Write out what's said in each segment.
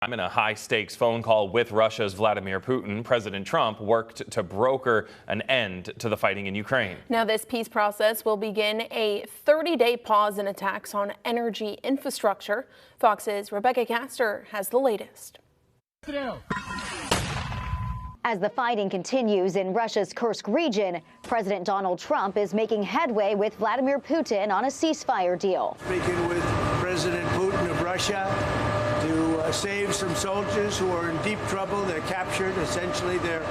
In a high-stakes phone call with Russia's Vladimir Putin, President Trump worked to broker an end to the fighting in Ukraine. Now, this peace process will begin a 30-day pause in attacks on energy infrastructure. Fox's Rebecca Castor has the latest. As the fighting continues in Russia's Kursk region, President Donald Trump is making headway with Vladimir Putin on a ceasefire deal. Speaking with President Putin of Russia to save some soldiers who are in deep trouble. They're captured. Essentially, they're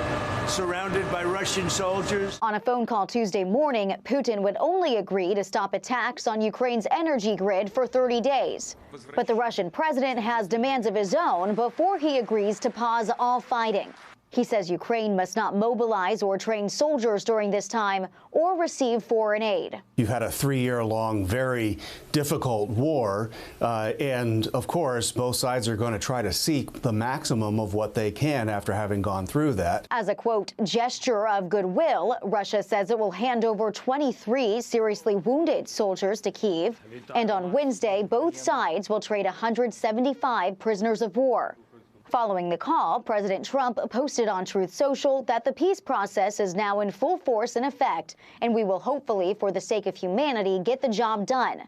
surrounded by Russian soldiers. On a phone call Tuesday morning, Putin would only agree to stop attacks on Ukraine's energy grid for 30 days. But the Russian president has demands of his own before he agrees to pause all fighting. He says Ukraine must not mobilize or train soldiers during this time or receive foreign aid. You've had a 3-year-long, very difficult war, and of course, both sides are going to try to seek the maximum of what they can after having gone through that. As a, quote, gesture of goodwill, Russia says it will hand over 23 seriously wounded soldiers to Kyiv. And on Wednesday, both sides will trade 175 prisoners of war. Following the call, President Trump posted on Truth Social that the peace process is now in full force and effect, and we will hopefully, for the sake of humanity, get the job done.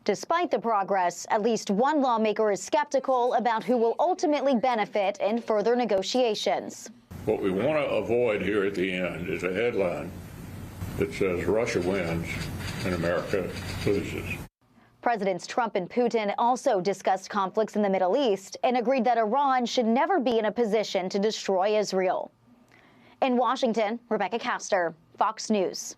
Despite the progress, at least one lawmaker is skeptical about who will ultimately benefit in further negotiations. What we want to avoid here at the end is a headline that says Russia wins and America loses. Presidents Trump and Putin also discussed conflicts in the Middle East and agreed that Iran should never be in a position to destroy Israel. In Washington, Rebecca Castor, Fox News.